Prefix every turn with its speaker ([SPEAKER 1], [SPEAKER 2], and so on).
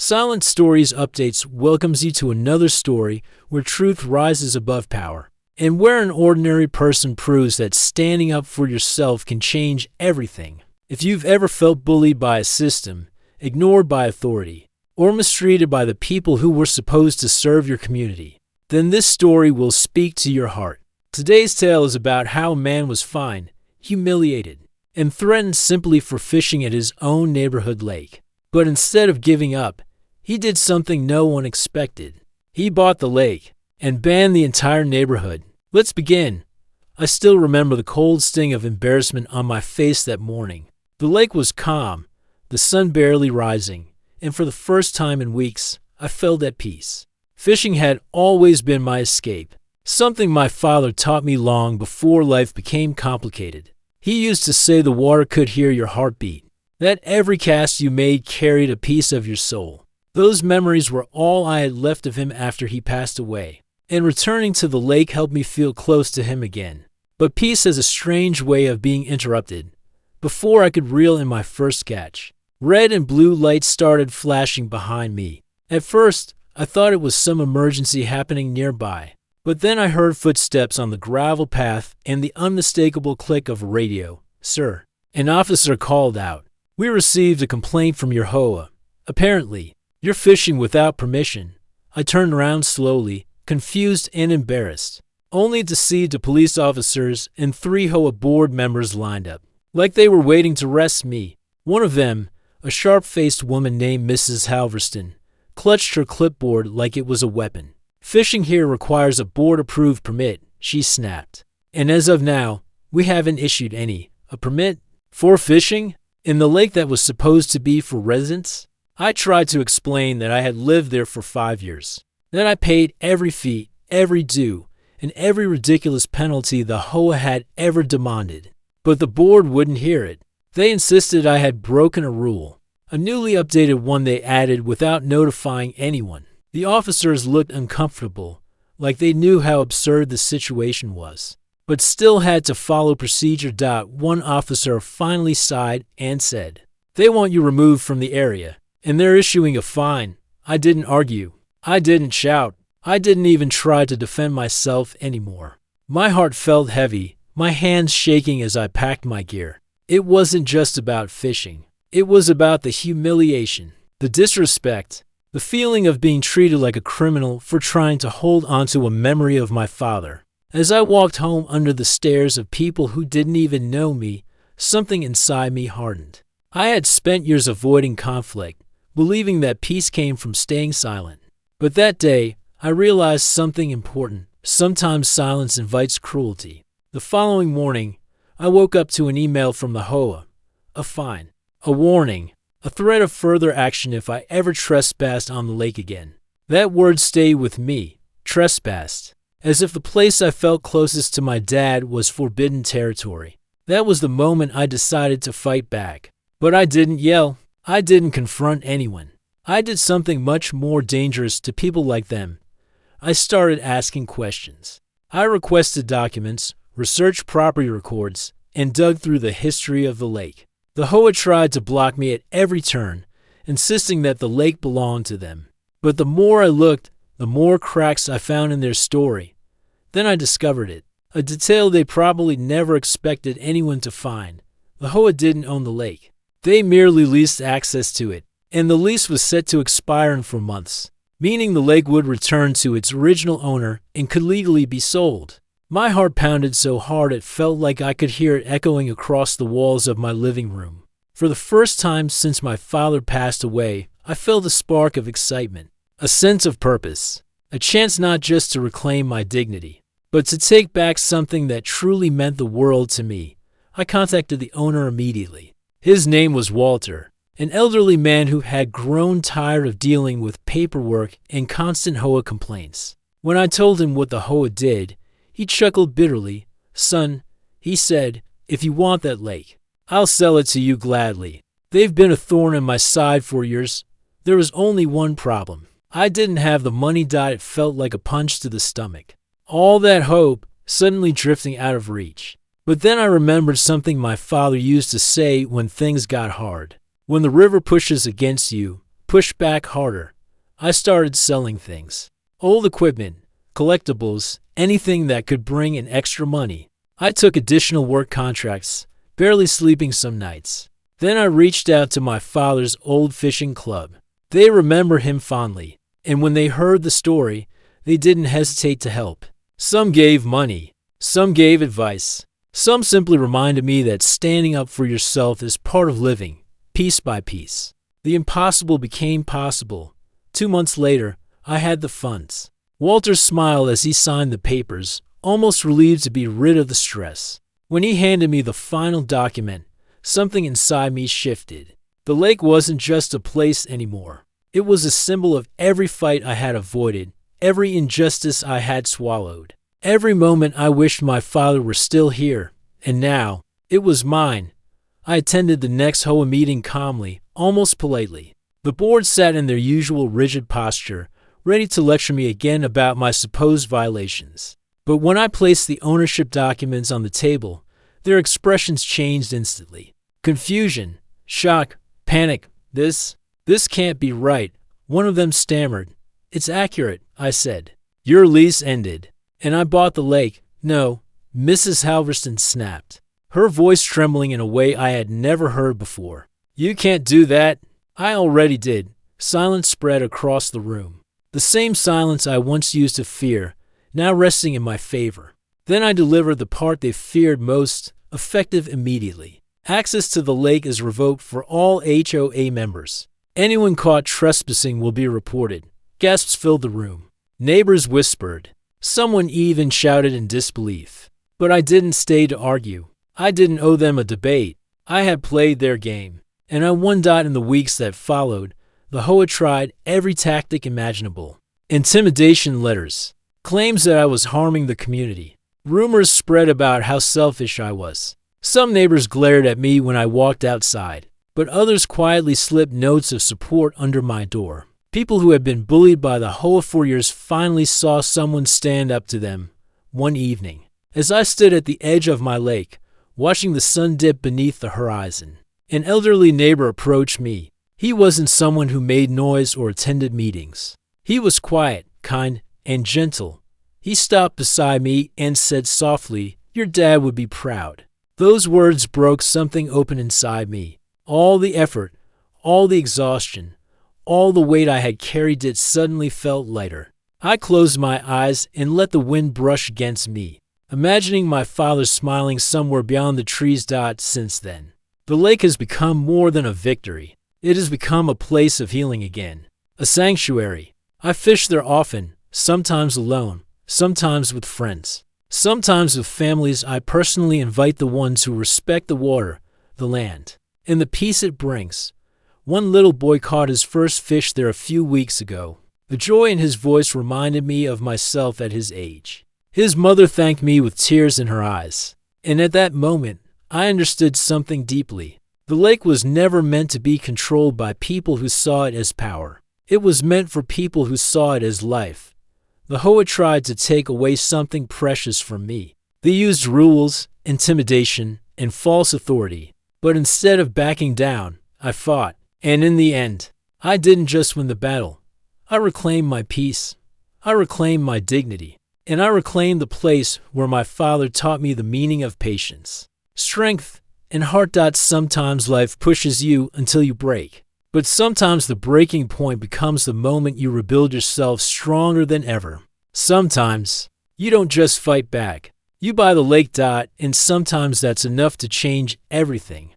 [SPEAKER 1] Silent Stories Updates welcomes you to another story where truth rises above power, and where an ordinary person proves that standing up for yourself can change everything. If you've ever felt bullied by a system, ignored by authority, or mistreated by the people who were supposed to serve your community, then this story will speak to your heart. Today's tale is about how a man was fined, humiliated, and threatened simply for fishing at his own neighborhood lake. But instead of giving up, he did something no one expected. He bought the lake and banned the entire neighborhood. Let's begin. I still remember the cold sting of embarrassment on my face that morning. The lake was calm, the sun barely rising, and for the first time in weeks, I felt at peace. Fishing had always been my escape, something my father taught me long before life became complicated. He used to say the water could hear your heartbeat, that every cast you made carried a piece of your soul. Those memories were all I had left of him after he passed away, and returning to the lake helped me feel close to him again. But peace has a strange way of being interrupted. Before I could reel in my first catch, red and blue lights started flashing behind me. At first, I thought it was some emergency happening nearby, but then I heard footsteps on the gravel path and the unmistakable click of a radio. "Sir," an officer called out, "we received a complaint from your HOA. Apparently, you're fishing without permission." I turned around slowly, confused and embarrassed, only to see the police officers and 3 HOA board members lined up, like they were waiting to arrest me. One of them, a sharp-faced woman named Mrs. Halverston, clutched her clipboard like it was a weapon. "Fishing here requires a board-approved permit," she snapped. "And as of now, we haven't issued any. A permit? For fishing? In the lake that was supposed to be for residents?" I tried to explain that I had lived there for 5 years, that I paid every fee, every due, and every ridiculous penalty the HOA had ever demanded. But the board wouldn't hear it. They insisted I had broken a rule, a newly updated one they added without notifying anyone. The officers looked uncomfortable, like they knew how absurd the situation was, but still had to follow procedure. One officer finally sighed and said, "They want you removed from the area, and they're issuing a fine." I didn't argue. I didn't shout. I didn't even try to defend myself anymore. My heart felt heavy, my hands shaking as I packed my gear. It wasn't just about fishing. It was about the humiliation, the disrespect, the feeling of being treated like a criminal for trying to hold onto a memory of my father. As I walked home under the stares of people who didn't even know me, something inside me hardened. I had spent years avoiding conflict, believing that peace came from staying silent. But that day, I realized something important. Sometimes silence invites cruelty. The following morning, I woke up to an email from the HOA, a fine, a warning, a threat of further action if I ever trespassed on the lake again. That word stayed with me, trespassed, as if the place I felt closest to my dad was forbidden territory. That was the moment I decided to fight back. But I didn't yell. I didn't confront anyone. I did something much more dangerous to people like them. I started asking questions. I requested documents, researched property records, and dug through the history of the lake. The HOA tried to block me at every turn, insisting that the lake belonged to them. But the more I looked, the more cracks I found in their story. Then I discovered it, a detail they probably never expected anyone to find. The HOA didn't own the lake. They merely leased access to it, and the lease was set to expire in 4 months, meaning the lake would return to its original owner and could legally be sold. My heart pounded so hard it felt like I could hear it echoing across the walls of my living room. For the first time since my father passed away, I felt a spark of excitement, a sense of purpose, a chance not just to reclaim my dignity, but to take back something that truly meant the world to me. I contacted the owner immediately. His name was Walter, an elderly man who had grown tired of dealing with paperwork and constant HOA complaints. When I told him what the HOA did, he chuckled bitterly. "Son," he said, "if you want that lake, I'll sell it to you gladly. They've been a thorn in my side for years. There was only one problem. I didn't have the money." It felt like a punch to the stomach. All that hope suddenly drifting out of reach. But then I remembered something my father used to say when things got hard. When the river pushes against you, pushed back harder. I started selling things. Old equipment, collectibles, anything that could bring in extra money. I took additional work contracts, barely sleeping some nights. Then I reached out to my father's old fishing club. They remember him fondly, and when they heard the story, they didn't hesitate to help. Some gave money, some gave advice, some simply reminded me that standing up for yourself is part of living, piece by piece. The impossible became possible. 2 months later, I had the funds. Walter smiled as he signed the papers, almost relieved to be rid of the stress. When he handed me the final document, something inside me shifted. The lake wasn't just a place anymore. It was a symbol of every fight I had avoided, every injustice I had swallowed, every moment I wished my father were still here. And now, it was mine. I attended the next HOA meeting calmly, almost politely. The board sat in their usual rigid posture, ready to lecture me again about my supposed violations. But when I placed the ownership documents on the table, their expressions changed instantly. Confusion, shock, panic. This can't be right. One of them stammered. It's accurate, I said. Your lease ended, and I bought the lake. No, Mrs. Halverston snapped, her voice trembling in a way I had never heard before. You can't do that. I already did. Silence spread across the room. The same silence I once used to fear, now resting in my favor. Then I delivered the part they feared most, effective immediately. Access to the lake is revoked for all HOA members. Anyone caught trespassing will be reported. Gasps filled the room. Neighbors whispered. Someone even shouted in disbelief. But I didn't stay to argue. I didn't owe them a debate. I had played their game, and I won. In the weeks that followed, the HOA tried every tactic imaginable. Intimidation letters, claims that I was harming the community. Rumors spread about how selfish I was. Some neighbors glared at me when I walked outside, but others quietly slipped notes of support under my door. People who had been bullied by the HOA for years finally saw someone stand up to them one evening. As I stood at the edge of my lake, watching the sun dip beneath the horizon, an elderly neighbor approached me. He wasn't someone who made noise or attended meetings. He was quiet, kind, and gentle. He stopped beside me and said softly, "Your dad would be proud." Those words broke something open inside me. All the effort, all the exhaustion, all the weight I had carried it suddenly felt lighter. I closed my eyes and let the wind brush against me, imagining my father smiling somewhere beyond the trees. Since then, the lake has become more than a victory. It has become a place of healing again, a sanctuary. I fish there often, sometimes alone, sometimes with friends, sometimes with families. I personally invite the ones who respect the water, the land, and the peace it brings. One little boy caught his first fish there a few weeks ago. The joy in his voice reminded me of myself at his age. His mother thanked me with tears in her eyes, and at that moment, I understood something deeply. The lake was never meant to be controlled by people who saw it as power. It was meant for people who saw it as life. The HOA tried to take away something precious from me. They used rules, intimidation, and false authority. But instead of backing down, I fought. And in the end, I didn't just win the battle. I reclaimed my peace. I reclaimed my dignity. And I reclaimed the place where my father taught me the meaning of patience, strength, and heart. Sometimes life pushes you until you break. But sometimes the breaking point becomes the moment you rebuild yourself stronger than ever. Sometimes you don't just fight back. You buy the lake. And sometimes that's enough to change everything.